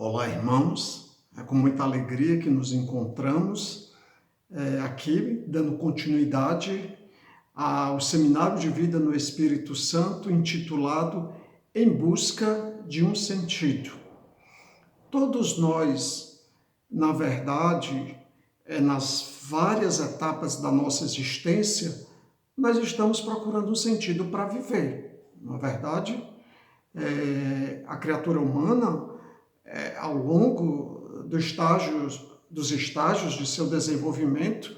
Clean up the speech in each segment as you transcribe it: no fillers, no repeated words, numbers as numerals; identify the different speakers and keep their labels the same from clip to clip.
Speaker 1: Olá, irmãos. É com muita alegria que nos encontramos aqui, dando continuidade ao Seminário de Vida no Espírito Santo, intitulado Em Busca de um Sentido. Todos nós, na verdade, nas várias etapas da nossa existência, nós estamos procurando um sentido para viver. Na verdade, a criatura humana, ao longo dos estágios de seu desenvolvimento,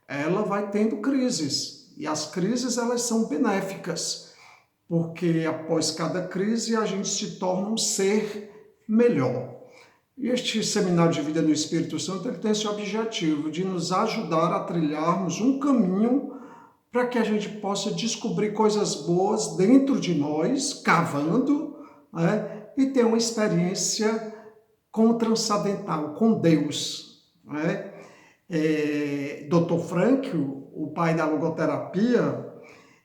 Speaker 1: ela vai tendo crises. E as crises, elas são benéficas, porque após cada crise a gente se torna um ser melhor. E este Seminário de Vida no Espírito Santo ele tem esse objetivo de nos ajudar a trilharmos um caminho para que a gente possa descobrir coisas boas dentro de nós, cavando, né, e ter uma experiência com o transcendental, com Deus. Né? Dr. Frankl, o pai da logoterapia,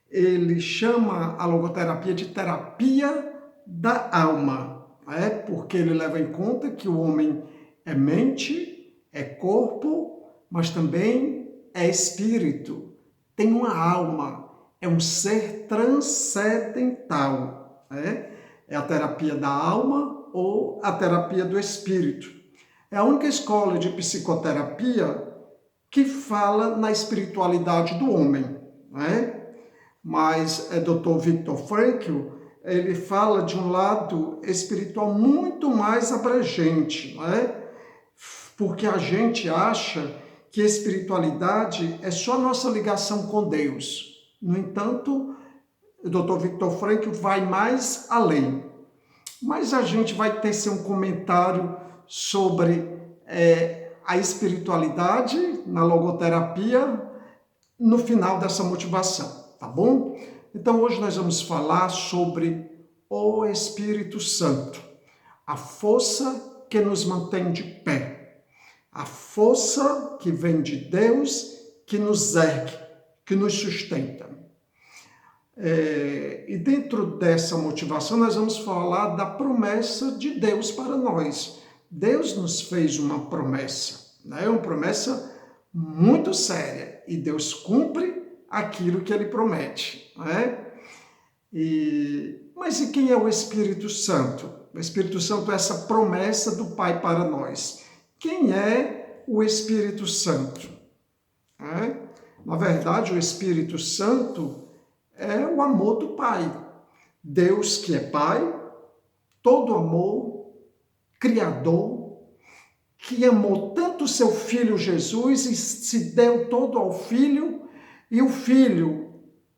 Speaker 1: ele chama a logoterapia de terapia da alma, né? Porque ele leva em conta que o homem é mente, é corpo, mas também é espírito, tem uma alma, é um ser transcendental. Né? É a terapia da alma ou a terapia do espírito. É a única escola de psicoterapia que fala na espiritualidade do homem. Né? Mas Dr. Viktor Frankl, ele fala de um lado espiritual muito mais abrangente, né? Porque a gente acha que a espiritualidade é só nossa ligação com Deus. No entanto, o Dr. Viktor Frankl vai mais além. Mas a gente vai ter um comentário sobre a espiritualidade na logoterapia no final dessa motivação, tá bom? Então hoje nós vamos falar sobre o Espírito Santo, a força que nos mantém de pé, a força que vem de Deus, que nos ergue, que nos sustenta. E dentro dessa motivação nós vamos falar da promessa de Deus para nós. Deus nos fez uma promessa, né? Uma promessa muito séria, e Deus cumpre aquilo que Ele promete. Né? Mas e quem é o Espírito Santo? O Espírito Santo é essa promessa do Pai para nós. Quem é o Espírito Santo? Na verdade, o Espírito Santo é o amor do Pai. Deus que é Pai, todo amor, Criador, que amou tanto o seu Filho Jesus e se deu todo ao Filho, e o Filho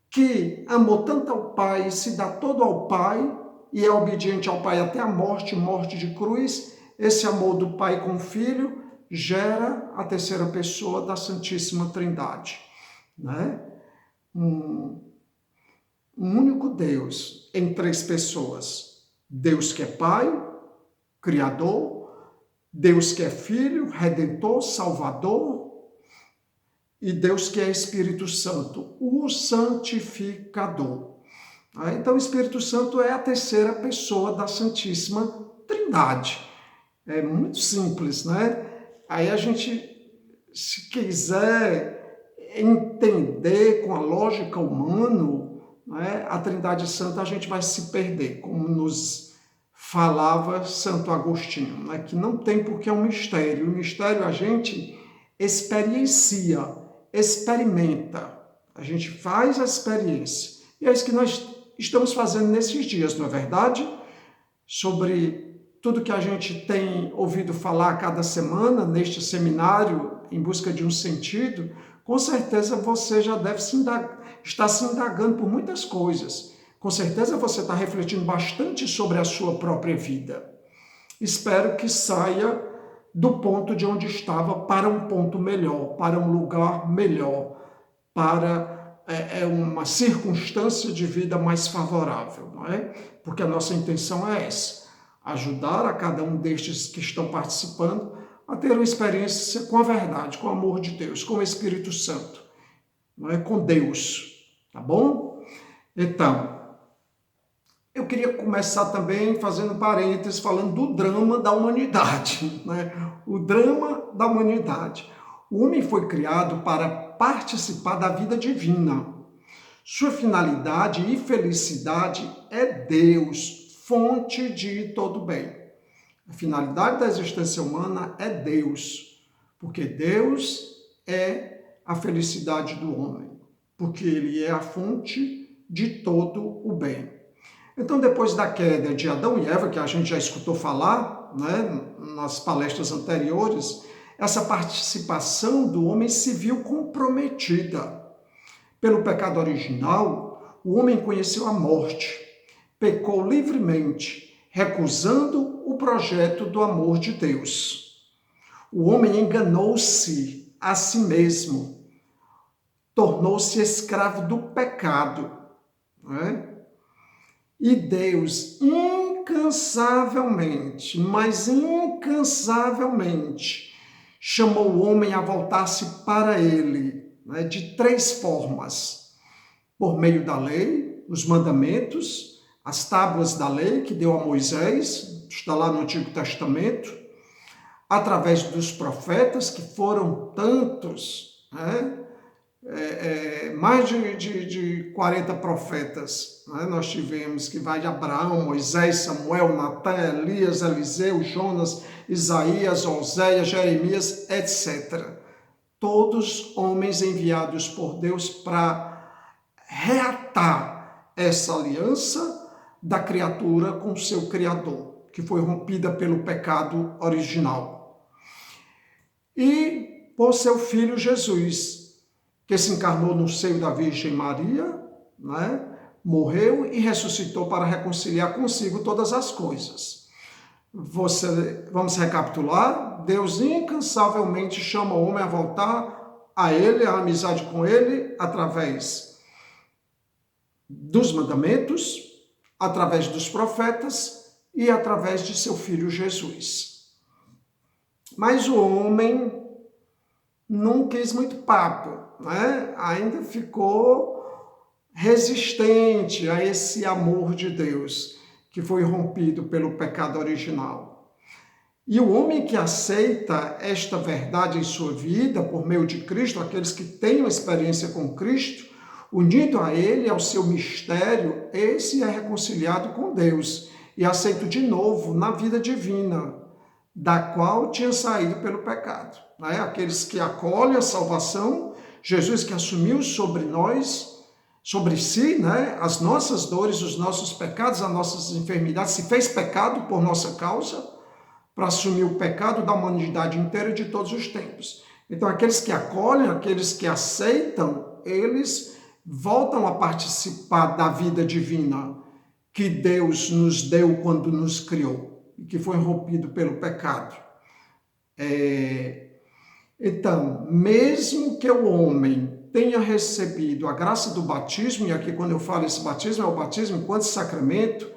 Speaker 1: que amou tanto ao Pai e se dá todo ao Pai, e é obediente ao Pai até a morte, morte de cruz. Esse amor do Pai com o Filho gera a terceira pessoa da Santíssima Trindade. Né? Um único Deus em três pessoas. Deus que é Pai, Criador, Deus que é Filho, Redentor, Salvador, e Deus que é Espírito Santo, o Santificador. Então, o Espírito Santo é a terceira pessoa da Santíssima Trindade. É muito simples, né? Aí a gente, se quiser entender com a lógica humana, né, a Trindade Santa, a gente vai se perder, como nos falava Santo Agostinho, né, que não tem porque é um mistério. O mistério a gente experiencia, experimenta, a gente faz a experiência. E é isso que nós estamos fazendo nesses dias, não é verdade? Sobre tudo que a gente tem ouvido falar cada semana neste seminário em busca de um sentido, com certeza você já deve estar se indagando por muitas coisas. Com certeza você está refletindo bastante sobre a sua própria vida. Espero que saia do ponto de onde estava para um ponto melhor, para um lugar melhor, para uma circunstância de vida mais favorável, não é? Porque a nossa intenção é essa, ajudar a cada um destes que estão participando a ter uma experiência com a verdade, com o amor de Deus, com o Espírito Santo, não é? Com Deus, tá bom? Então, eu queria começar também fazendo parênteses, falando do drama da humanidade, né? O drama da humanidade. O homem foi criado para participar da vida divina. Sua finalidade e felicidade é Deus, fonte de todo bem. A finalidade da existência humana é Deus, porque Deus é a felicidade do homem, porque Ele é a fonte de todo o bem. Então, depois da queda de Adão e Eva, que a gente já escutou falar, né, nas palestras anteriores, essa participação do homem se viu comprometida. Pelo pecado original, o homem conheceu a morte, pecou livremente, recusando o projeto do amor de Deus. O homem enganou-se a si mesmo, tornou-se escravo do pecado, né? E Deus, incansavelmente, mas incansavelmente, chamou o homem a voltar-se para Ele, né, de 3 formas: por meio da lei, os mandamentos, as tábuas da lei que deu a Moisés, está lá no Antigo Testamento, através dos profetas, que foram tantos, né? Mais de 40 profetas, né? Nós tivemos, que vai de Abraão, Moisés, Samuel, Natã, Elias, Eliseu, Jonas, Isaías, Oséias, Jeremias, etc. Todos homens enviados por Deus para reatar essa aliança da criatura com seu Criador, que foi rompida pelo pecado original. E por seu Filho Jesus, que se encarnou no seio da Virgem Maria, né? Morreu e ressuscitou para reconciliar consigo todas as coisas. Vamos recapitular? Deus incansavelmente chama o homem a voltar a Ele, a amizade com Ele, através dos mandamentos, através dos profetas e através de seu Filho Jesus. Mas o homem não quis muito papo, né? Ainda ficou resistente a esse amor de Deus, que foi rompido pelo pecado original. E o homem que aceita esta verdade em sua vida, por meio de Cristo, aqueles que têm uma experiência com Cristo, unido a Ele, ao seu mistério, esse é reconciliado com Deus e aceito de novo na vida divina, da qual tinha saído pelo pecado. Né? Aqueles que acolhem a salvação, Jesus que assumiu sobre nós, sobre si, né, as nossas dores, os nossos pecados, as nossas enfermidades, se fez pecado por nossa causa, para assumir o pecado da humanidade inteira e de todos os tempos. Então, aqueles que acolhem, aqueles que aceitam, eles voltam a participar da vida divina que Deus nos deu quando nos criou, e que foi rompido pelo pecado. Então, mesmo que o homem tenha recebido a graça do batismo, e aqui quando eu falo esse batismo, é o batismo enquanto sacramento,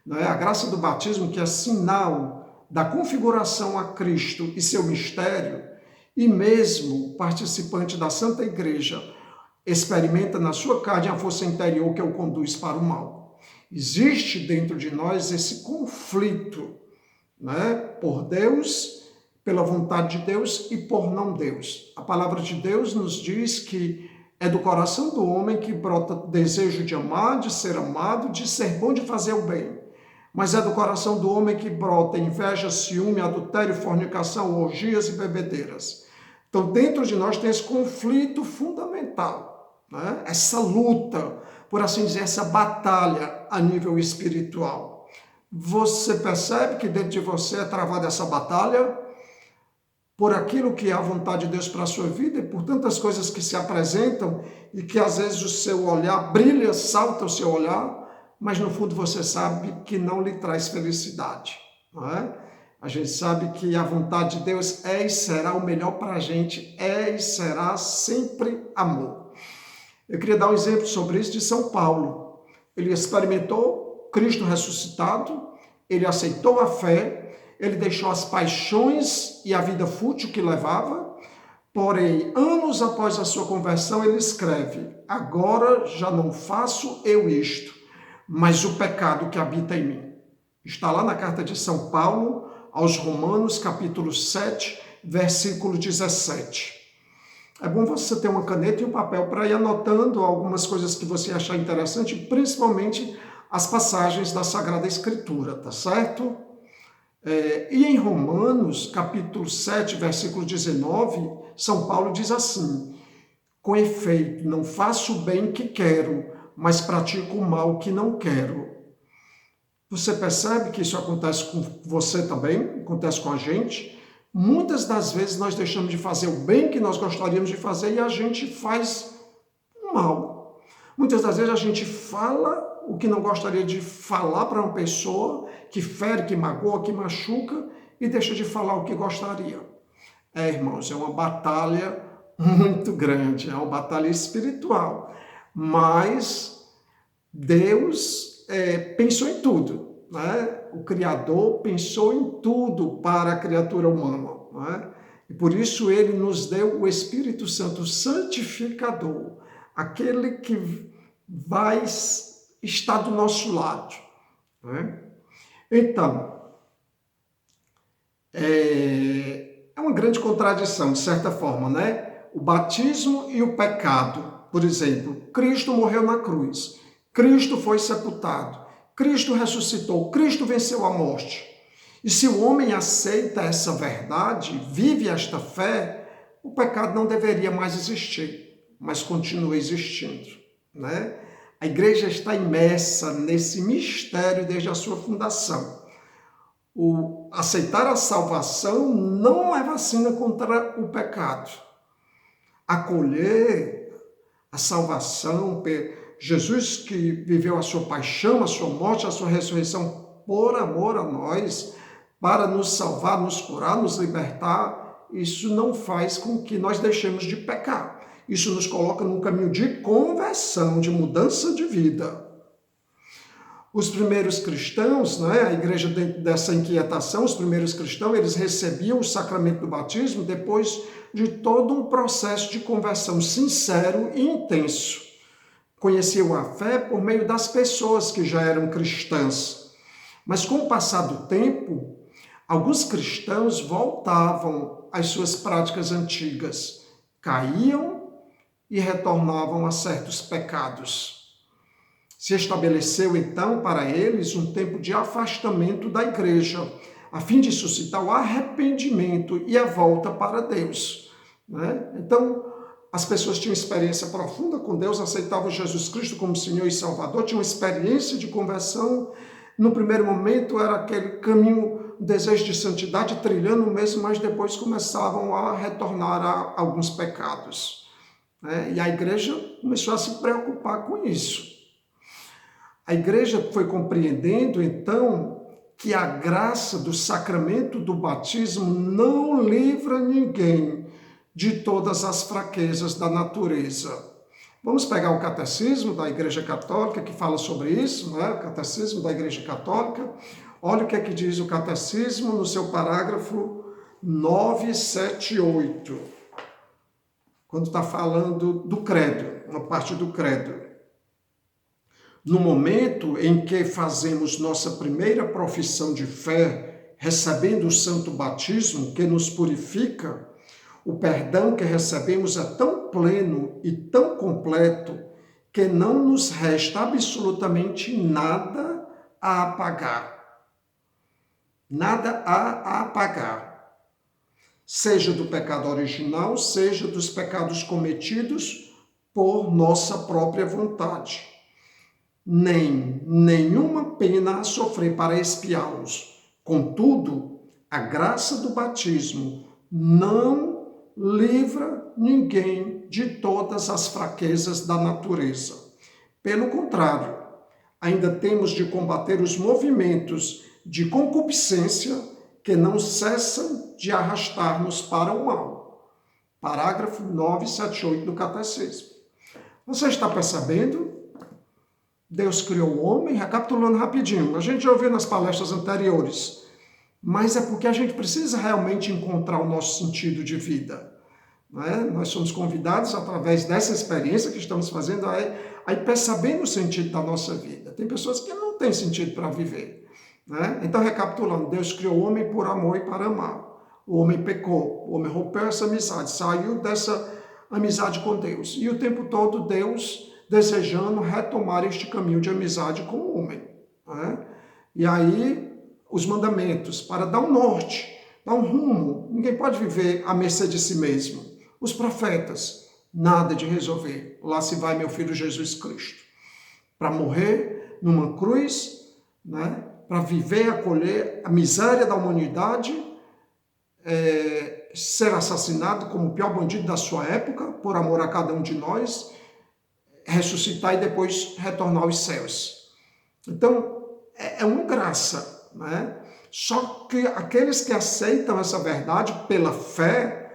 Speaker 1: né? A graça do batismo que é sinal da configuração a Cristo e seu mistério, e mesmo participante da Santa Igreja, experimenta na sua carne a força interior que o conduz para o mal. Existe dentro de nós esse conflito, né? Por Deus, pela vontade de Deus e por não Deus. A palavra de Deus nos diz que é do coração do homem que brota desejo de amar, de ser amado, de ser bom, de fazer o bem. Mas é do coração do homem que brota inveja, ciúme, adultério, fornicação, orgias e bebedeiras. Então, dentro de nós tem esse conflito fundamental, né? Essa luta, por assim dizer, essa batalha a nível espiritual. Você percebe que dentro de você é travada essa batalha por aquilo que é a vontade de Deus para a sua vida e por tantas coisas que se apresentam e que às vezes o seu olhar brilha, salta o seu olhar, mas no fundo você sabe que não lhe traz felicidade, não é? A gente sabe que a vontade de Deus é e será o melhor para a gente, é e será sempre amor. Eu queria dar um exemplo sobre isso de São Paulo. Ele experimentou Cristo ressuscitado, ele aceitou a fé, ele deixou as paixões e a vida fútil que levava, porém, anos após a sua conversão, ele escreve: agora já não faço eu isto, mas o pecado que habita em mim. Está lá na carta de São Paulo aos Romanos, capítulo 7, versículo 17. É bom você ter uma caneta e um papel para ir anotando algumas coisas que você achar interessante, principalmente as passagens da Sagrada Escritura, tá certo? E em Romanos, capítulo 7, versículo 19, São Paulo diz assim: com efeito, não faço o bem que quero, mas pratico o mal que não quero. Você percebe que isso acontece com você também? Acontece com a gente? Muitas das vezes nós deixamos de fazer o bem que nós gostaríamos de fazer e a gente faz o mal. Muitas das vezes a gente fala o que não gostaria de falar para uma pessoa, que fere, que magoa, que machuca, e deixa de falar o que gostaria. Irmãos, é uma batalha muito grande, é uma batalha espiritual. Mas Deus pensou em tudo, né? O Criador pensou em tudo para a criatura humana, né? E por isso ele nos deu o Espírito Santo santificador, aquele que vai estar do nosso lado, né? Então, é uma grande contradição, de certa forma, né? O batismo e o pecado. Por exemplo, Cristo morreu na cruz, Cristo foi sepultado, Cristo ressuscitou, Cristo venceu a morte. E se o homem aceita essa verdade, vive esta fé, o pecado não deveria mais existir, mas continua existindo, né? A igreja está imersa nesse mistério desde a sua fundação. O aceitar a salvação não é vacina contra o pecado. Acolher a salvação, Jesus que viveu a sua paixão, a sua morte, a sua ressurreição por amor a nós, para nos salvar, nos curar, nos libertar, isso não faz com que nós deixemos de pecar. Isso nos coloca num caminho de conversão, de mudança de vida. Os primeiros cristãos, né, a igreja dentro dessa inquietação, os primeiros cristãos, eles recebiam o sacramento do batismo depois de todo um processo de conversão sincero e intenso. Conheciam a fé por meio das pessoas que já eram cristãs. Mas com o passar do tempo, alguns cristãos voltavam às suas práticas antigas, caíam e retornavam a certos pecados. Se estabeleceu, então, para eles um tempo de afastamento da igreja, a fim de suscitar o arrependimento e a volta para Deus, né? Então, as pessoas tinham experiência profunda com Deus, aceitavam Jesus Cristo como Senhor e Salvador, tinham experiência de conversão. No primeiro momento era aquele caminho, desejo de santidade, trilhando mesmo, mas depois começavam a retornar a alguns pecados, né? E a igreja começou a se preocupar com isso. A igreja foi compreendendo, então, que a graça do sacramento do batismo não livra ninguém de todas as fraquezas da natureza. Vamos pegar o catecismo da Igreja Católica, que fala sobre isso, né? O catecismo da Igreja Católica. Olha o que é que diz o catecismo no seu parágrafo 978, quando está falando do credo, uma parte do credo. No momento em que fazemos nossa primeira profissão de fé, recebendo o santo batismo que nos purifica, o perdão que recebemos é tão pleno e tão completo que não nos resta absolutamente nada a apagar. Nada a apagar. Seja do pecado original, seja dos pecados cometidos por nossa própria vontade. Nem nenhuma pena a sofrer para expiá-los. Contudo, a graça do batismo não livra ninguém de todas as fraquezas da natureza. Pelo contrário, ainda temos de combater os movimentos de concupiscência que não cessam de arrastar-nos para o mal. Parágrafo 978 do Catecismo. Você está percebendo? Deus criou o homem, recapitulando rapidinho, a gente já ouviu nas palestras anteriores, mas é porque a gente precisa realmente encontrar o nosso sentido de vida, né? Nós somos convidados, através dessa experiência que estamos fazendo, a ir percebendo o sentido da nossa vida. Tem pessoas que não têm sentido para viver, né? Então, recapitulando, Deus criou o homem por amor e para amar. O homem pecou, o homem rompeu essa amizade, saiu dessa amizade com Deus. E o tempo todo Deus desejando retomar este caminho de amizade com o homem, né? E aí, os mandamentos, para dar um norte, dar um rumo. Ninguém pode viver à mercê de si mesmo. Os profetas, nada de resolver. Lá se vai meu filho Jesus Cristo, para morrer numa cruz, né? Para viver e acolher a miséria da humanidade, ser assassinado como o pior bandido da sua época, por amor a cada um de nós, ressuscitar e depois retornar aos céus. Então, é uma graça, né? Só que aqueles que aceitam essa verdade pela fé,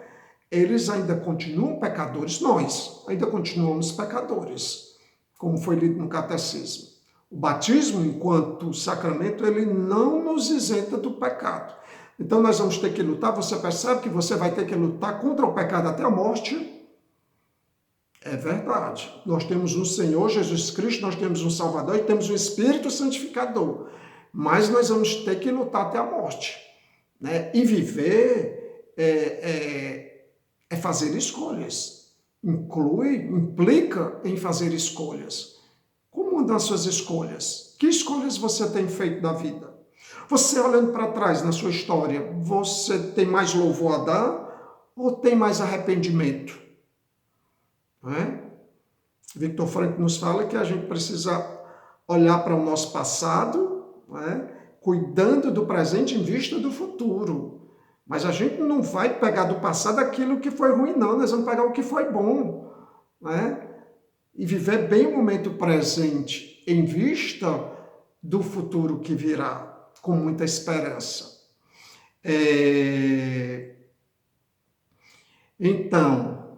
Speaker 1: eles ainda continuam pecadores. Nós ainda continuamos pecadores, como foi lido no catecismo. O batismo, enquanto sacramento, ele não nos isenta do pecado. Então nós vamos ter que lutar. Você percebe que você vai ter que lutar contra o pecado até a morte? É verdade. Nós temos um Senhor Jesus Cristo, nós temos um Salvador e temos um Espírito Santificador. Mas nós vamos ter que lutar até a morte, né? E viver é fazer escolhas. Implica em fazer escolhas. Como andam as suas escolhas? Que escolhas você tem feito da vida? Você olhando para trás na sua história, você tem mais louvor a dar ou tem mais arrependimento? Né? Victor Frankl nos fala que a gente precisa olhar para o nosso passado, né? Cuidando do presente em vista do futuro. Mas a gente não vai pegar do passado aquilo que foi ruim, não. Nós vamos pegar o que foi bom, né? E viver bem o momento presente em vista do futuro que virá, com muita esperança. Então,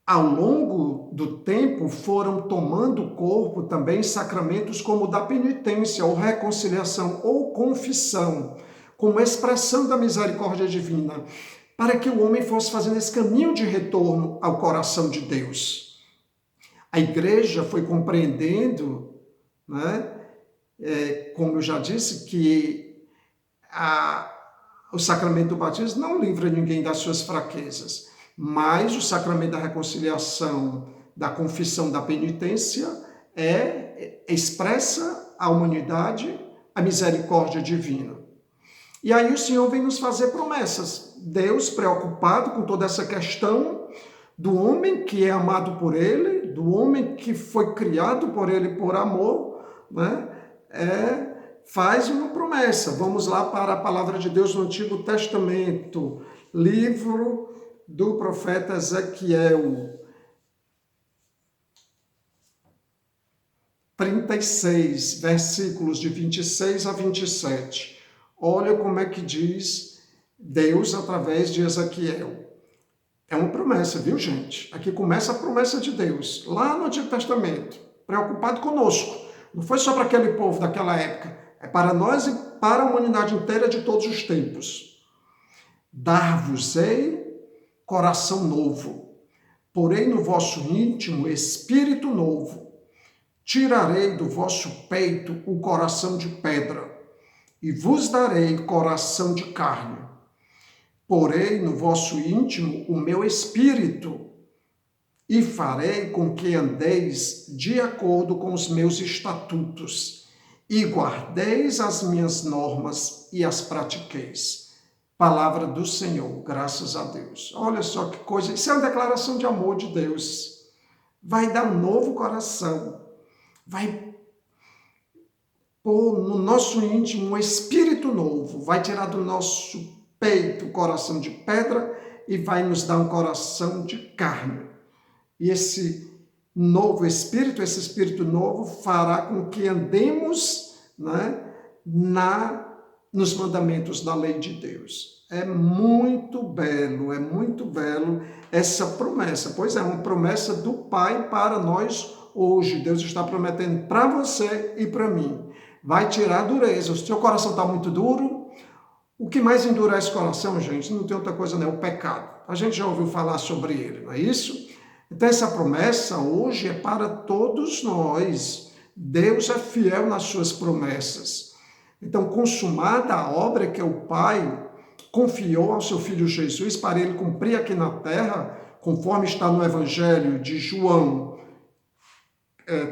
Speaker 1: ao longo do tempo, foram tomando corpo também sacramentos como o da penitência, ou reconciliação, ou confissão, como expressão da misericórdia divina, para que o homem fosse fazendo esse caminho de retorno ao coração de Deus. A igreja foi compreendendo, né, como eu já disse, que o sacramento do batismo não livra ninguém das suas fraquezas, mas o sacramento da reconciliação, da confissão, da penitência expressa à humanidade a misericórdia divina. E aí o Senhor vem nos fazer promessas. Deus, preocupado com toda essa questão do homem que é amado por Ele, do homem que foi criado por Ele por amor, né? Faz uma promessa. Vamos lá para a palavra de Deus no Antigo Testamento, livro do profeta Ezequiel, 36, versículos de 26 a 27. Olha como é que diz Deus através de Ezequiel. É uma promessa, viu, gente? Aqui começa a promessa de Deus, lá no Antigo Testamento, preocupado conosco. Não foi só para aquele povo daquela época, é para nós e para a humanidade inteira de todos os tempos. Dar-vos-ei coração novo, porei no vosso íntimo espírito novo. Tirarei do vosso peito o coração de pedra e vos darei coração de carne. Porei no vosso íntimo o meu espírito e farei com que andeis de acordo com os meus estatutos e guardeis as minhas normas e as pratiqueis. Palavra do Senhor, graças a Deus. Olha só que coisa, isso é uma declaração de amor de Deus. Vai dar um novo coração, vai pôr no nosso íntimo um espírito novo, vai tirar do nosso peito o coração de pedra e vai nos dar um coração de carne. E esse novo espírito, esse espírito novo fará com que andemos, né, nos mandamentos da lei de Deus. É muito belo essa promessa, pois é uma promessa do Pai para nós hoje. Deus está prometendo para você e para mim. Vai tirar a dureza. O seu coração está muito duro. O que mais endurece o coração, gente, não tem outra coisa, não é o pecado. A gente já ouviu falar sobre ele, não é isso? Então essa promessa hoje é para todos nós. Deus é fiel nas suas promessas. Então, consumada a obra que o Pai confiou ao seu Filho Jesus para ele cumprir aqui na terra, conforme está no Evangelho de João,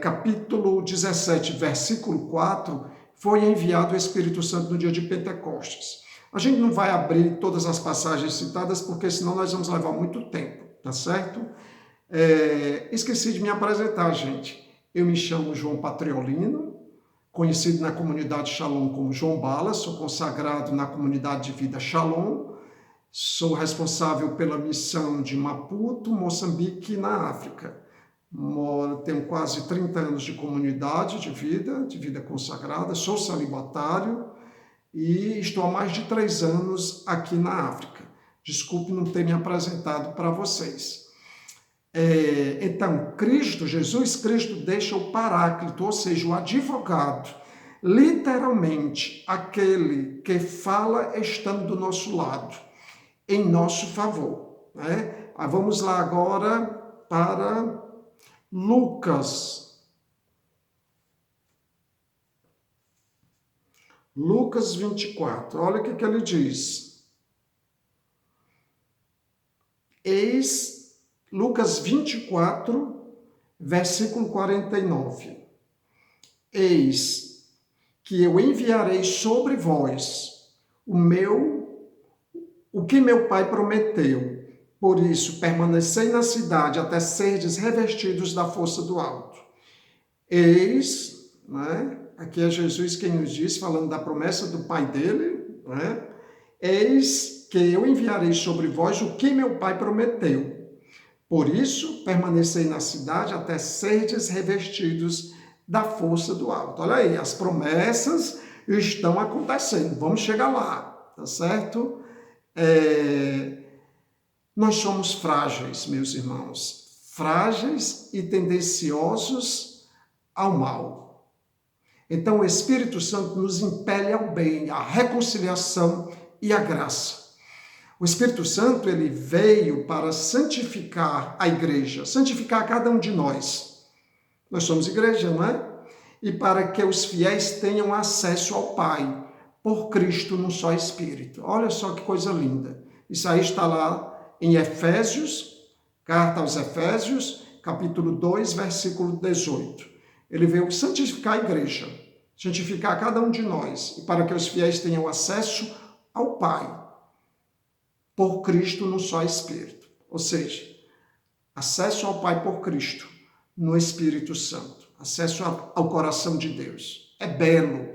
Speaker 1: capítulo 17, versículo 4, foi enviado o Espírito Santo no dia de Pentecostes. A gente não vai abrir todas as passagens citadas, porque senão nós vamos levar muito tempo, tá certo? Esqueci de me apresentar, gente. Eu me chamo João Patriolino, conhecido na comunidade Shalom como João Bala, sou consagrado na comunidade de vida Shalom, sou responsável pela missão de Maputo, Moçambique, na África. Tenho quase 30 anos de comunidade de vida consagrada, sou celibatário e estou há mais de 3 anos aqui na África. Desculpe não ter me apresentado para vocês. Então, Jesus Cristo deixa o Paráclito, ou seja, o advogado, literalmente aquele que fala estando do nosso lado, em nosso favor. Né? Vamos lá agora para Lucas. Lucas 24, olha o que ele diz. Lucas 24, versículo 49. Eis que eu enviarei sobre vós o que meu Pai prometeu. Por isso, permanecei na cidade até serdes revestidos da força do alto. Eis, né? Aqui é Jesus quem nos diz, falando da promessa do Pai dele, né? Eis que eu enviarei sobre vós o que meu Pai prometeu. Por isso, permanecei na cidade até serdes revestidos da força do alto. Olha aí, as promessas estão acontecendo. Vamos chegar lá, tá certo? Nós somos frágeis, meus irmãos. Frágeis e tendenciosos ao mal. Então, o Espírito Santo nos impele ao bem, à reconciliação e à graça. O Espírito Santo, ele veio para santificar a igreja, santificar cada um de nós. Nós somos igreja, não é? E para que os fiéis tenham acesso ao Pai, por Cristo no só Espírito. Olha só que coisa linda. Isso aí está lá em Efésios, carta aos Efésios, capítulo 2, versículo 18. Ele veio santificar a igreja, santificar cada um de nós, e para que os fiéis tenham acesso ao Pai, por Cristo no só Espírito. Ou seja, acesso ao Pai por Cristo no Espírito Santo. Acesso ao coração de Deus. É belo.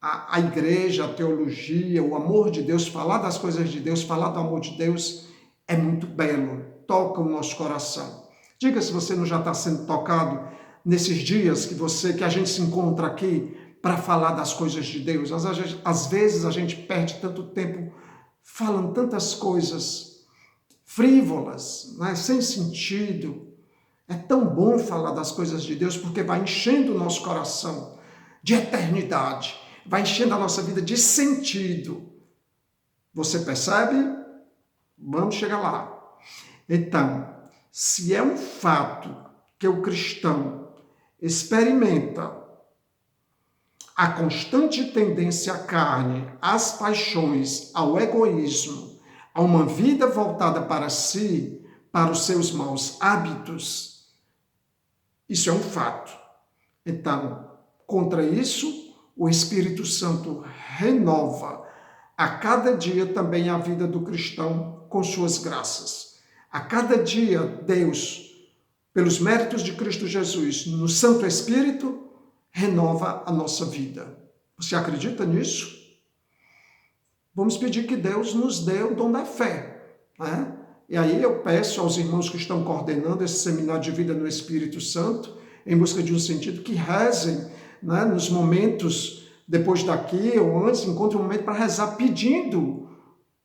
Speaker 1: A igreja, a teologia, o amor de Deus, falar das coisas de Deus, falar do amor de Deus é muito belo. Toca o nosso coração. Diga se você não já está sendo tocado nesses dias que a gente se encontra aqui para falar das coisas de Deus. Às vezes a gente perde tanto tempo falando tantas coisas frívolas, né, sem sentido. É tão bom falar das coisas de Deus porque vai enchendo o nosso coração de eternidade, vai enchendo a nossa vida de sentido. Você percebe? Vamos chegar lá. Então, se é um fato que o cristão experimenta a constante tendência à carne, às paixões, ao egoísmo, a uma vida voltada para si, para os seus maus hábitos, isso é um fato. Então, contra isso, o Espírito Santo renova a cada dia também a vida do cristão com suas graças. A cada dia, Deus, pelos méritos de Cristo Jesus, no Santo Espírito, renova a nossa vida. Você acredita nisso? Vamos pedir que Deus nos dê o dom da fé, né? E aí eu peço aos irmãos que estão coordenando esse seminário de vida no Espírito Santo, em busca de um sentido, que rezem, né, nos momentos depois daqui ou antes, encontre um momento para rezar pedindo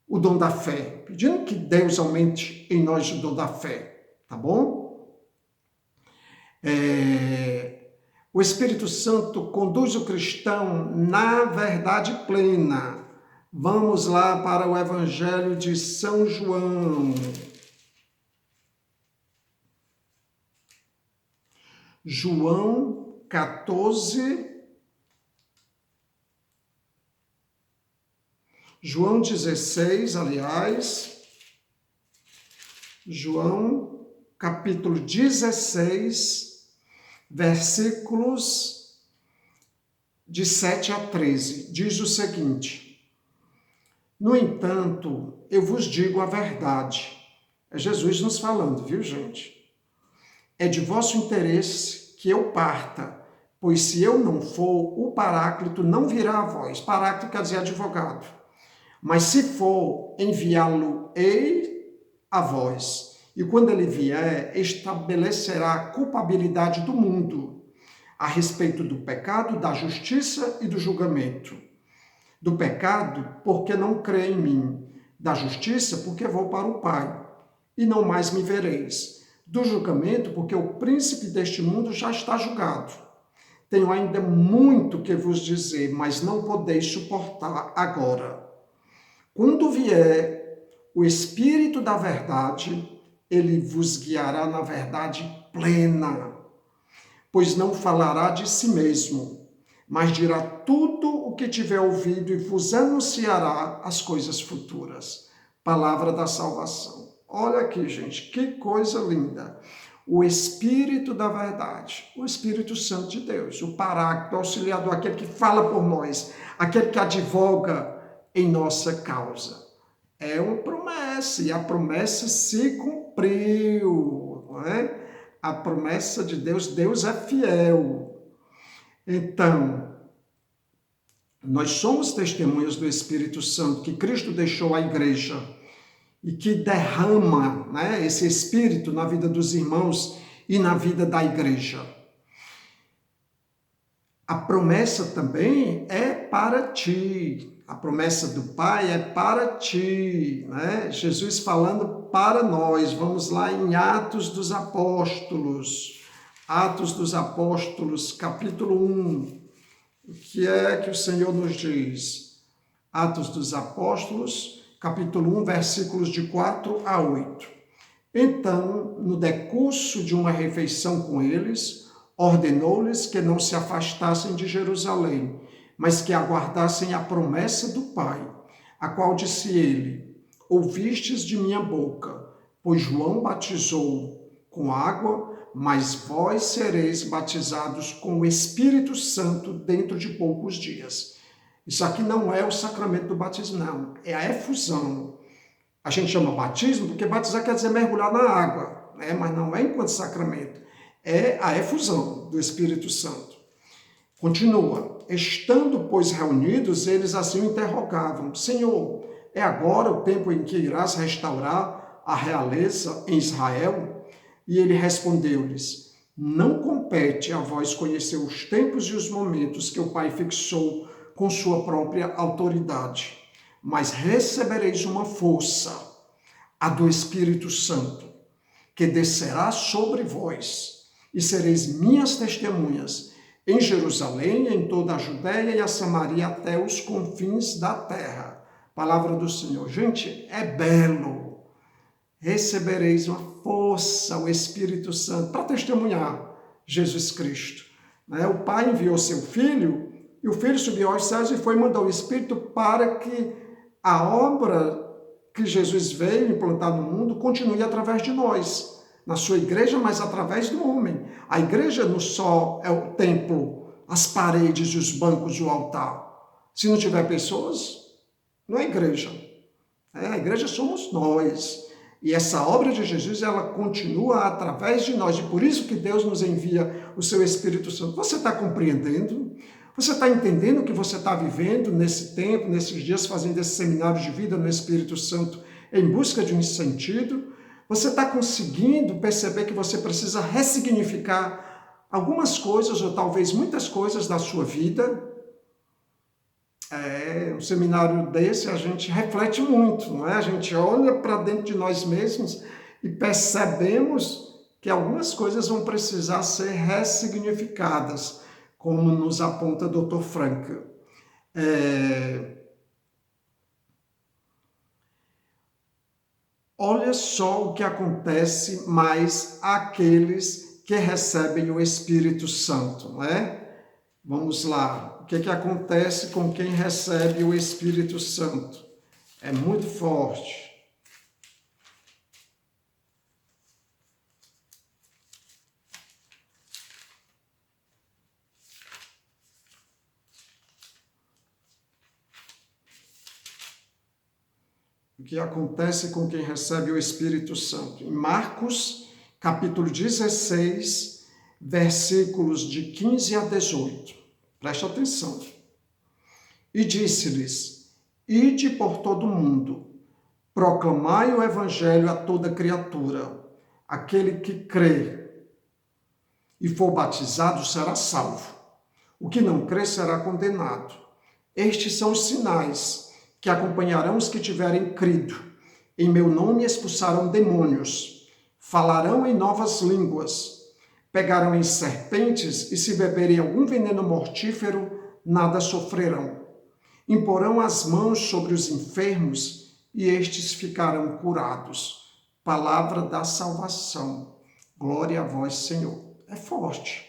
Speaker 1: o dom da fé, pedindo que Deus aumente em nós o dom da fé, tá bom? O Espírito Santo conduz o cristão na verdade plena. Vamos lá para o Evangelho de São João. João, 14, João 16, aliás, João capítulo 16, versículos de 7 a 13, diz o seguinte: no entanto, eu vos digo a verdade. É Jesus nos falando, viu, gente? É de vosso interesse que eu parta, pois se eu não for, o Paráclito não virá a vós. Paráclito quer dizer advogado. Mas se for, enviá-lo-ei a vós. E quando ele vier, estabelecerá a culpabilidade do mundo a respeito do pecado, da justiça e do julgamento. Do pecado, porque não crê em mim. Da justiça, porque vou para o Pai, e não mais me vereis. Do julgamento, porque o príncipe deste mundo já está julgado. Tenho ainda muito que vos dizer, mas não podeis suportar agora. Quando vier o Espírito da verdade, ele vos guiará na verdade plena, pois não falará de si mesmo, mas dirá tudo o que tiver ouvido e vos anunciará as coisas futuras. Palavra da salvação. Olha aqui, gente, que coisa linda. O Espírito da verdade, o Espírito Santo de Deus, o Paráclito, o Auxiliador, aquele que fala por nós, aquele que advoga em nossa causa. É uma promessa, e a promessa se cumpriu, não é? A promessa de Deus, Deus é fiel. Então, nós somos testemunhas do Espírito Santo que Cristo deixou à igreja e que derrama, né, esse Espírito na vida dos irmãos e na vida da igreja. A promessa também é para ti. A promessa do Pai é para ti, né? Jesus falando para nós. Vamos lá em Atos dos Apóstolos. Atos dos Apóstolos, capítulo 1. O que é que o Senhor nos diz? Atos dos Apóstolos, capítulo 1, versículos de 4 a 8. Então, no decurso de uma refeição com eles, ordenou-lhes que não se afastassem de Jerusalém, mas que aguardassem a promessa do Pai, a qual disse ele: ouvistes de minha boca, pois João batizou com água, mas vós sereis batizados com o Espírito Santo dentro de poucos dias. Isso aqui não é o sacramento do batismo, não. É a efusão. A gente chama batismo porque batizar quer dizer mergulhar na água, né? Mas não é enquanto sacramento. É a efusão do Espírito Santo. Continua. Estando, pois, reunidos, eles assim o interrogavam: Senhor, é agora o tempo em que irás restaurar a realeza em Israel? E ele respondeu-lhes: não compete a vós conhecer os tempos e os momentos que o Pai fixou com sua própria autoridade, mas recebereis uma força, a do Espírito Santo, que descerá sobre vós, e sereis minhas testemunhas em Jerusalém, em toda a Judéia e a Samaria, até os confins da terra. Palavra do Senhor. Gente, é belo. Recebereis uma força, o Espírito Santo, para testemunhar Jesus Cristo. O Pai enviou seu Filho, e o Filho subiu aos céus e foi e mandou o Espírito para que a obra que Jesus veio implantar no mundo continue através de nós, na sua igreja, mas através do homem. A igreja não só é o templo, as paredes, os bancos, o altar. Se não tiver pessoas, não é igreja. A igreja somos nós. E essa obra de Jesus, ela continua através de nós. E por isso que Deus nos envia o seu Espírito Santo. Você está compreendendo? Você está entendendo o que você está vivendo nesse tempo, nesses dias, fazendo esse seminário de vida no Espírito Santo em busca de um sentido? Você está conseguindo perceber que você precisa ressignificar algumas coisas, ou talvez muitas coisas da sua vida? Um seminário desse a gente reflete muito, não é? A gente olha para dentro de nós mesmos e percebemos que algumas coisas vão precisar ser ressignificadas, como nos aponta Dr. Frankl. Olha só o que acontece mais àqueles que recebem o Espírito Santo, não é? Vamos lá. O que acontece com quem recebe o Espírito Santo? É muito forte. O que acontece com quem recebe o Espírito Santo? Em Marcos, capítulo 16, versículos de 15 a 18. Preste atenção. E disse-lhes: Ide por todo o mundo, proclamai o evangelho a toda criatura. Aquele que crê e for batizado será salvo. O que não crê será condenado. Estes são os sinais que acompanharão os que tiverem crido. Em meu nome expulsarão demônios, falarão em novas línguas, pegarão em serpentes e se beberem algum veneno mortífero, nada sofrerão. Imporão as mãos sobre os enfermos e estes ficarão curados. Palavra da salvação. Glória a vós, Senhor. É forte.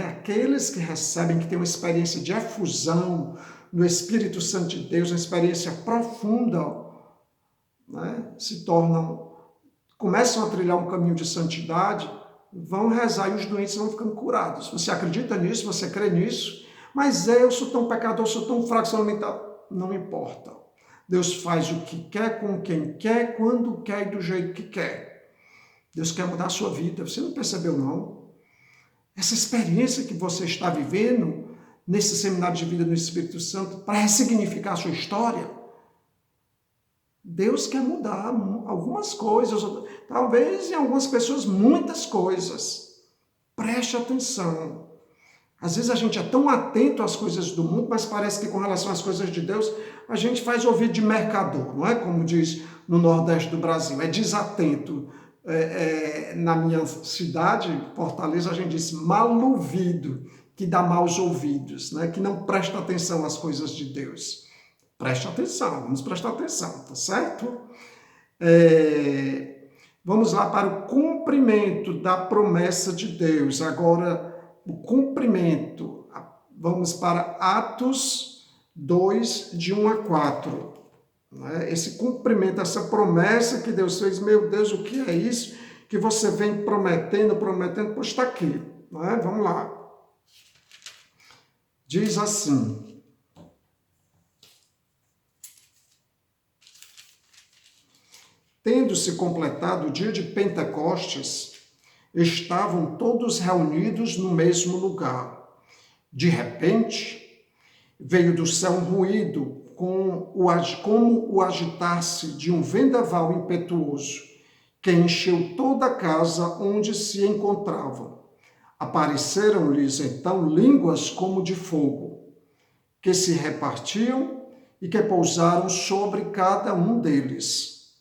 Speaker 1: Aqueles que recebem, que têm uma experiência de efusão no Espírito Santo de Deus, uma experiência profunda, se tornam, começam a trilhar um caminho de santidade, vão rezar e os doentes vão ficando curados. Você acredita nisso? Você crê nisso? Mas eu sou tão pecador, sou tão fraco, não importa. Deus faz o que quer, com quem quer, quando quer e do jeito que quer. Deus quer mudar a sua vida. Você não percebeu, não? Essa experiência que você está vivendo nesse seminário de vida no Espírito Santo para ressignificar a sua história, Deus quer mudar algumas coisas, talvez em algumas pessoas muitas coisas. Preste atenção. Às vezes a gente é tão atento às coisas do mundo, mas parece que com relação às coisas de Deus, a gente faz ouvido de mercador, não é? Como diz no Nordeste do Brasil, é desatento. Na minha cidade, Fortaleza, a gente diz mal-ouvido, que dá maus ouvidos, né? Que não presta atenção às coisas de Deus. Preste atenção, vamos prestar atenção, tá certo? Vamos lá para o cumprimento da promessa de Deus. Agora, o cumprimento. Vamos para Atos 2, de 1 a 4. Esse cumprimento, essa promessa que Deus fez, meu Deus, o que é isso que você vem prometendo, pois está aqui. Vamos lá. Diz assim: tendo-se completado o dia de Pentecostes, estavam todos reunidos no mesmo lugar. De repente, veio do céu um ruído, como o agitar-se de um vendaval impetuoso, que encheu toda a casa onde se encontravam. Apareceram-lhes então línguas como de fogo, que se repartiam e que pousaram sobre cada um deles.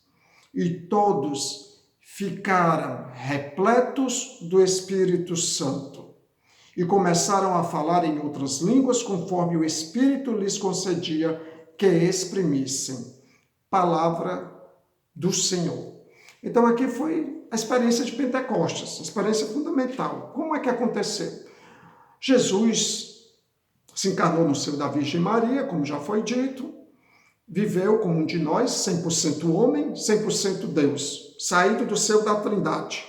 Speaker 1: E todos ficaram repletos do Espírito Santo e começaram a falar em outras línguas conforme o Espírito lhes concedia que exprimissem. Palavra do Senhor. Então aqui foi a experiência de Pentecostes, a experiência fundamental. Como é que aconteceu? Jesus se encarnou no seio da Virgem Maria, como já foi dito, viveu como um de nós, 100% homem, 100% Deus, saído do seio da Trindade,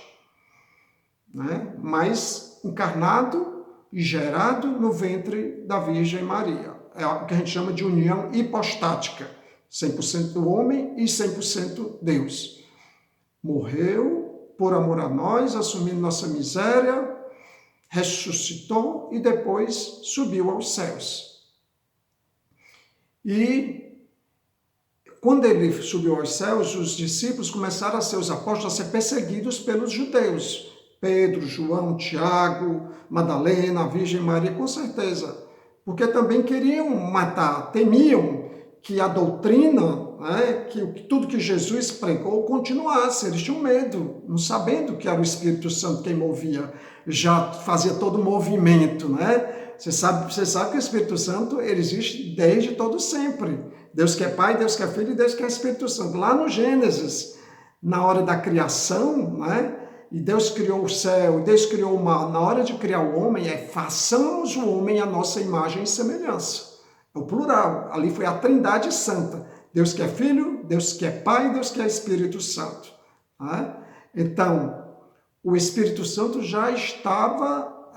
Speaker 1: mas encarnado e gerado no ventre da Virgem Maria. É o que a gente chama de união hipostática, 100% homem e 100% Deus. Morreu por amor a nós, assumindo nossa miséria, ressuscitou e depois subiu aos céus. E quando ele subiu aos céus, os discípulos começaram a ser, os apóstolos, a ser perseguidos pelos judeus. Pedro, João, Tiago, Madalena, a Virgem Maria, com certeza. Porque também queriam matar, temiam que a doutrina, que tudo que Jesus pregou continuasse. Eles tinham medo, não sabendo que era o Espírito Santo quem movia, já fazia todo o movimento, Você sabe que o Espírito Santo ele existe desde todo sempre. Deus que é Pai, Deus que é Filho e Deus que é Espírito Santo. Lá no Gênesis, na hora da criação, e Deus criou o céu, e Deus criou o mar. Na hora de criar o homem, façamos o homem à nossa imagem e semelhança. É o plural. Ali foi a Trindade Santa. Deus que é Filho, Deus que é Pai, Deus que é Espírito Santo. Né? Então, o Espírito Santo já estava,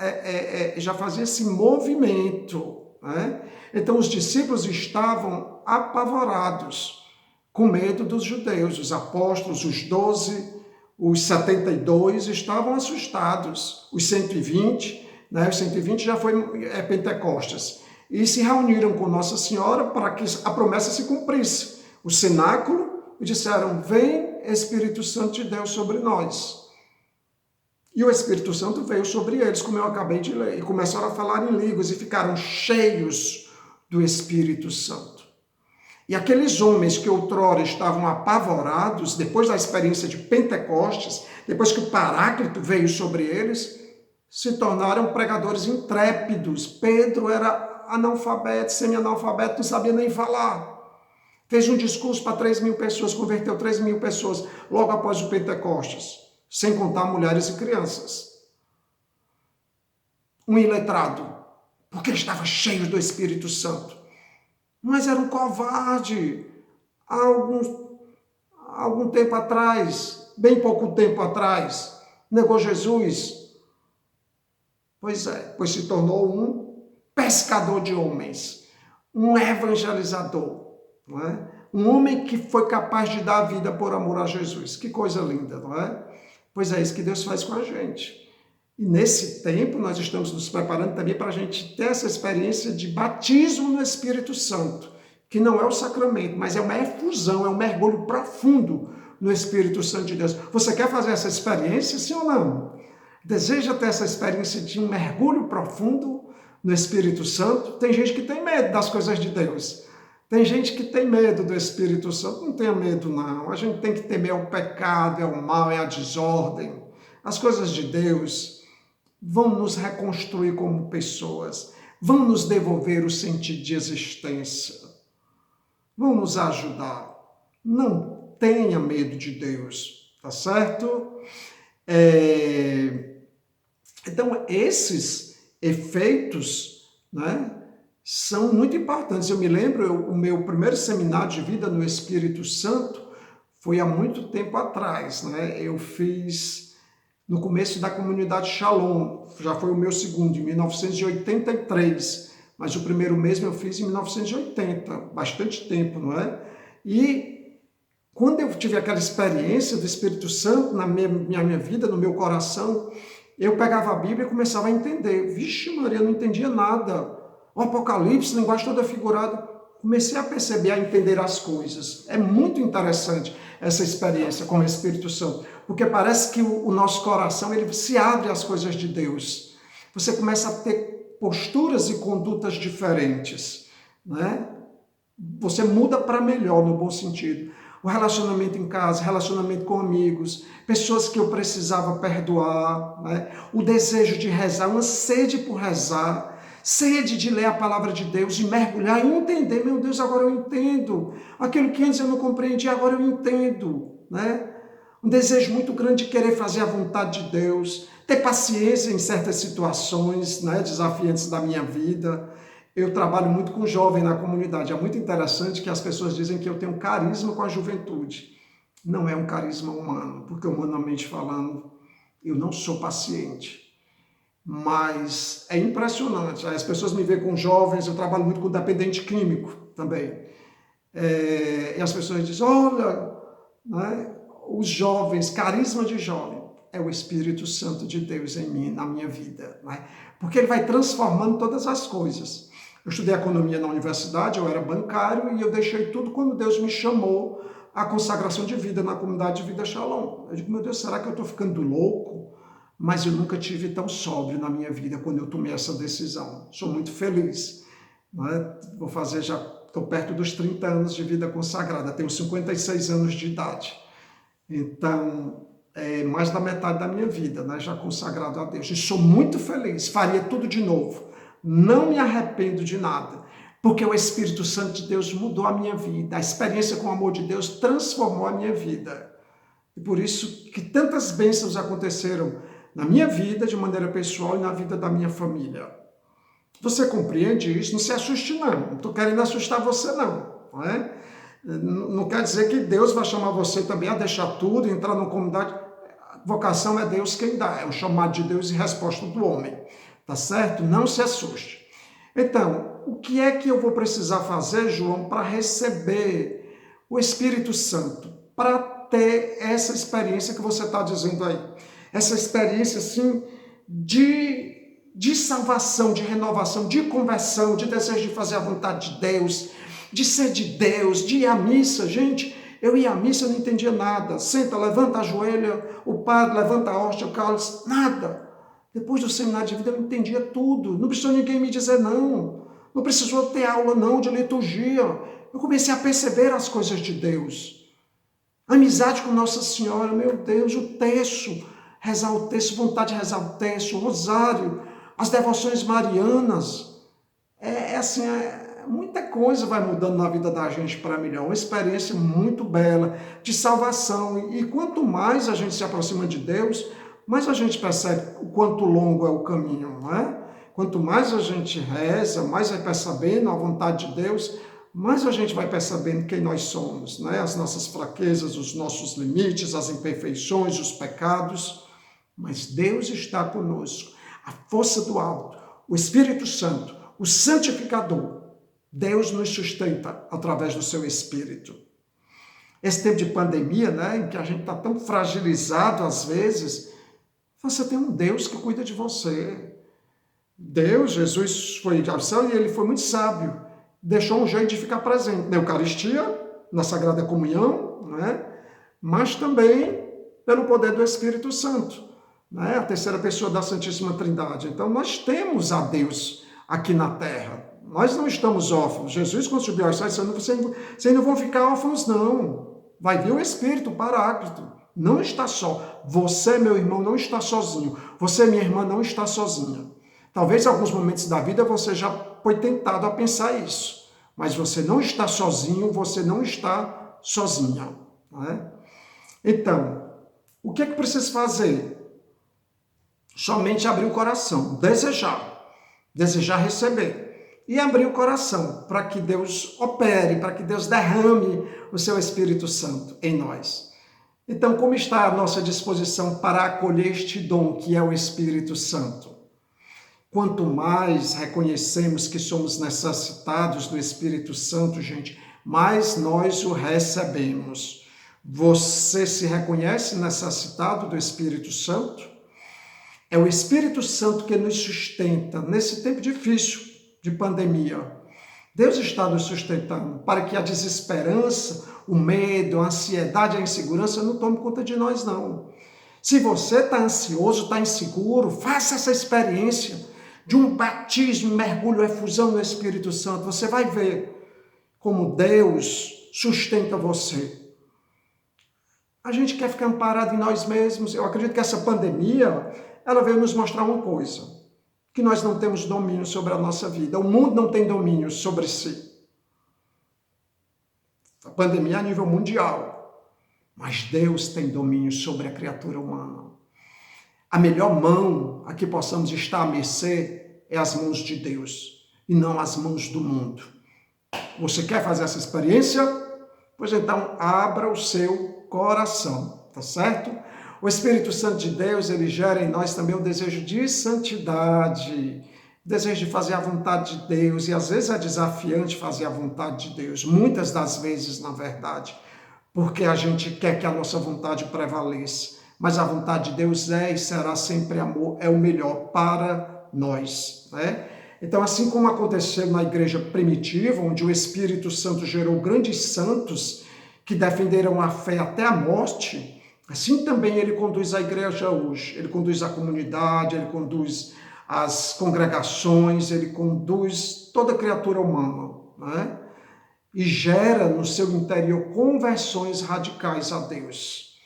Speaker 1: já fazia esse movimento. Né? Então, os discípulos estavam apavorados, com medo dos judeus. Os apóstolos, os 12, os 72 estavam assustados. Os 120, né? Os 120 já foi Pentecostes. E se reuniram com Nossa Senhora para que a promessa se cumprisse. O cenáculo, e disseram, vem Espírito Santo de Deus sobre nós. E o Espírito Santo veio sobre eles, como eu acabei de ler. E começaram a falar em línguas e ficaram cheios do Espírito Santo. E aqueles homens que outrora estavam apavorados, depois da experiência de Pentecostes, depois que o Paráclito veio sobre eles, se tornaram pregadores intrépidos. Pedro era analfabeto, semi-analfabeto, não sabia nem falar. Fez um discurso para 3.000 pessoas, converteu 3.000 pessoas logo após o Pentecostes, sem contar mulheres e crianças. Um iletrado, porque estava cheio do Espírito Santo. Mas era um covarde. Há algum tempo atrás, bem pouco tempo atrás, negou Jesus. Pois se tornou um pescador de homens, um evangelizador, não é? Um homem que foi capaz de dar a vida por amor a Jesus. Que coisa linda, não é? Pois é isso que Deus faz com a gente. E nesse tempo nós estamos nos preparando também para a gente ter essa experiência de batismo no Espírito Santo, que não é o sacramento, mas é uma efusão, é um mergulho profundo no Espírito Santo de Deus. Você quer fazer essa experiência, sim ou não? Deseja ter essa experiência de um mergulho profundo no Espírito Santo? Tem gente que tem medo das coisas de Deus. Tem gente que tem medo do Espírito Santo. Não tenha medo, não. A gente tem que temer o pecado, é o mal, é a desordem. As coisas de Deus vão nos reconstruir como pessoas, vão nos devolver o sentido de existência, vão nos ajudar. Não tenha medo de Deus, tá certo? Então, esses efeitos, né, são muito importantes. Eu me lembro, o meu primeiro seminário de vida no Espírito Santo foi há muito tempo atrás, né? Eu fiz no começo da comunidade Shalom, já foi o meu segundo, em 1983, mas o primeiro mesmo eu fiz em 1980, bastante tempo, não é? E quando eu tive aquela experiência do Espírito Santo na minha vida, no meu coração, eu pegava a Bíblia e começava a entender. Vixe Maria, eu não entendia nada. O Apocalipse, linguagem toda figurada. Comecei a perceber, a entender as coisas. É muito interessante essa experiência com o Espírito Santo, porque parece que o nosso coração ele se abre às coisas de Deus. Você começa a ter posturas e condutas diferentes, né? Você muda para melhor, no bom sentido. O relacionamento em casa, relacionamento com amigos, pessoas que eu precisava perdoar, né? O desejo de rezar, uma sede por rezar, sede de ler a palavra de Deus, de mergulhar e entender. Meu Deus, agora eu entendo. Aquilo que antes eu não compreendia, agora eu entendo, né? Um desejo muito grande de querer fazer a vontade de Deus, ter paciência em certas situações, né, desafiantes da minha vida. Eu trabalho muito com jovem na comunidade. É muito interessante que as pessoas dizem que eu tenho carisma com a juventude. Não é um carisma humano, porque humanamente falando, eu não sou paciente. Mas é impressionante. As pessoas me veem com jovens, eu trabalho muito com dependente químico também. E as pessoas dizem, olha, né, os jovens, carisma de jovem, é o Espírito Santo de Deus em mim, na minha vida. Né? Porque ele vai transformando todas as coisas. Eu estudei economia na universidade, eu era bancário e eu deixei tudo quando Deus me chamou à consagração de vida na comunidade de vida Shalom. Eu digo, meu Deus, será que eu estou ficando louco? Mas eu nunca tive tão sóbrio na minha vida quando eu tomei essa decisão. Sou muito feliz. Né? Vou fazer já, estou perto dos 30 anos de vida consagrada, tenho 56 anos de idade. Então, é mais da metade da minha vida, né? Já consagrado a Deus. E sou muito feliz, faria tudo de novo. Não me arrependo de nada, porque o Espírito Santo de Deus mudou a minha vida. A experiência com o amor de Deus transformou a minha vida. E por isso que tantas bênçãos aconteceram na minha vida, de maneira pessoal, e na vida da minha família. Você compreende isso? Não se assuste, não. Não estou querendo assustar você, não é? Não quer dizer que Deus vai chamar você também a deixar tudo, entrar numa comunidade. A vocação é Deus quem dá, é o chamado de Deus e resposta do homem. Tá certo? Não se assuste. Então, o que é que eu vou precisar fazer, João, para receber o Espírito Santo? Para ter essa experiência que você está dizendo aí. Essa experiência, assim, de salvação, de renovação, de conversão, de desejo de fazer a vontade de Deus, de ser de Deus, de ir à missa. Gente, eu ia à missa e não entendia nada. Senta, levanta a joelha, o padre levanta a hóstia, o cálice, nada. Depois do seminário de vida eu entendia tudo. Não precisou ninguém me dizer não. Não precisou ter aula não de liturgia. Eu comecei a perceber as coisas de Deus. Amizade com Nossa Senhora, meu Deus, o terço, rezar o terço, vontade de rezar o terço, o rosário, as devoções marianas. Assim, muita coisa vai mudando na vida da gente para melhor. Uma experiência muito bela de salvação. E quanto mais a gente se aproxima de Deus, mais a gente percebe o quanto longo é o caminho, não é? Quanto mais a gente reza, mais vai percebendo a vontade de Deus, mais a gente vai percebendo quem nós somos, né? As nossas fraquezas, os nossos limites, as imperfeições, os pecados. Mas Deus está conosco. A força do alto, o Espírito Santo, o santificador, Deus nos sustenta através do seu Espírito. Esse tempo de pandemia, né, em que a gente está tão fragilizado às vezes, você tem um Deus que cuida de você. Deus, Jesus foi ao céu e ele foi muito sábio. Deixou um jeito de ficar presente na Eucaristia, na Sagrada Comunhão, né? Mas também pelo poder do Espírito Santo, né? A terceira pessoa da Santíssima Trindade. Então nós temos a Deus aqui na terra. Nós não estamos órfãos. Jesus, quando subiu aos céus, vocês não vão ficar órfãos, não. Vai vir o Espírito, o Paráclito. Não está só. Você, meu irmão, não está sozinho. Você, minha irmã, não está sozinha. Talvez em alguns momentos da vida você já foi tentado a pensar isso. Mas você não está sozinho, você não está sozinha. Não é? Então, o que é que precisa fazer? Somente abrir o coração, desejar receber. E abrir o coração para que Deus opere, para que Deus derrame o seu Espírito Santo em nós. Então, como está a nossa disposição para acolher este dom que é o Espírito Santo? Quanto mais reconhecemos que somos necessitados do Espírito Santo, gente, mais nós o recebemos. Você se reconhece necessitado do Espírito Santo? É o Espírito Santo que nos sustenta nesse tempo difícil de pandemia. Deus está nos sustentando para que a desesperança, o medo, a ansiedade, a insegurança não tome conta de nós, não. Se você está ansioso, está inseguro, faça essa experiência de um batismo, mergulho, efusão no Espírito Santo. Você vai ver como Deus sustenta você. A gente quer ficar amparado em nós mesmos. Eu acredito que essa pandemia, ela veio nos mostrar uma coisa, que nós não temos domínio sobre a nossa vida. O mundo não tem domínio sobre si. A pandemia é a nível mundial, mas Deus tem domínio sobre a criatura humana. A melhor mão a que possamos estar à mercê é as mãos de Deus e não as mãos do mundo. Você quer fazer essa experiência? Pois então abra o seu coração, tá certo? O Espírito Santo de Deus, ele gera em nós também o desejo de santidade, o desejo de fazer a vontade de Deus, e às vezes é desafiante fazer a vontade de Deus, muitas das vezes, na verdade, porque a gente quer que a nossa vontade prevaleça, mas a vontade de Deus é e será sempre amor, é o melhor para nós, né? Então, assim como aconteceu na igreja primitiva, onde o Espírito Santo gerou grandes santos que defenderam a fé até a morte, assim também ele conduz a igreja hoje. Ele conduz a comunidade, ele conduz as congregações, ele conduz toda criatura humana, né? E gera no seu interior conversões radicais a Deus.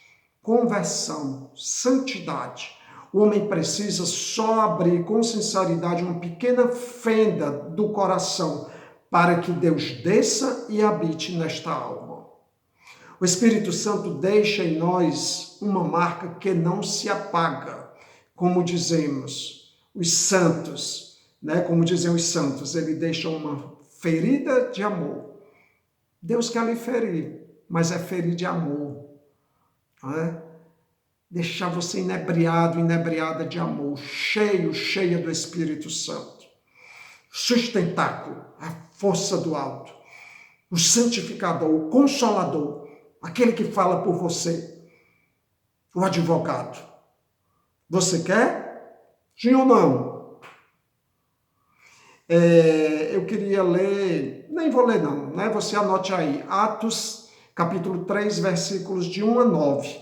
Speaker 1: Conversão, santidade. O homem precisa só abrir com sinceridade uma pequena fenda do coração para que Deus desça e habite nesta alma. O Espírito Santo deixa em nós uma marca que não se apaga. Como dizemos, os santos, né? Como dizem os santos, ele deixa uma ferida de amor. Deus quer lhe ferir, mas é ferir de amor. Não é? Deixar você inebriado, inebriada de amor, cheia do Espírito Santo. Sustentáculo, a força do alto, o santificador, o consolador, aquele que fala por você, o advogado. Você quer? Sim ou não? Eu queria ler, nem vou ler não, né? Você anote aí, Atos, capítulo 3, versículos de 1 a 9.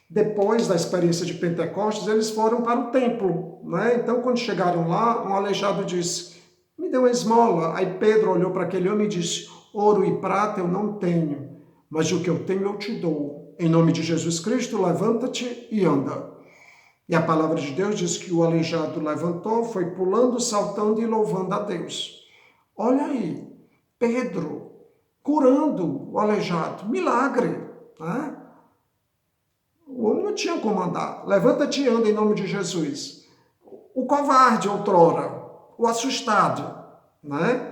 Speaker 1: Depois da experiência de Pentecostes, eles foram para o templo, né? Então, quando chegaram lá, um aleijado disse, me dê uma esmola. Aí Pedro olhou para aquele homem e disse, ouro e prata eu não tenho, mas o que eu tenho eu te dou. Em nome de Jesus Cristo, levanta-te e anda. E a palavra de Deus diz que o aleijado levantou, foi pulando, saltando e louvando a Deus. Olha aí, Pedro curando o aleijado, milagre, né? O homem não tinha como andar. Levanta-te e anda em nome de Jesus. O covarde outrora, o assustado, né?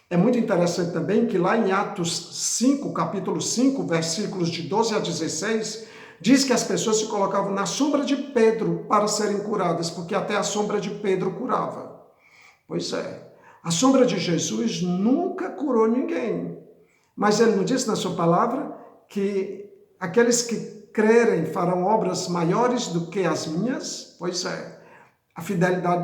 Speaker 1: É muito interessante também que lá em Atos 5, capítulo 5, versículos de 12 a 16, diz que as pessoas se colocavam na sombra de Pedro para serem curadas, porque até a sombra de Pedro curava. Pois é, a sombra de Jesus nunca curou ninguém. Mas ele não disse na sua palavra que aqueles que crerem farão obras maiores do que as minhas? Pois é, a fidelidade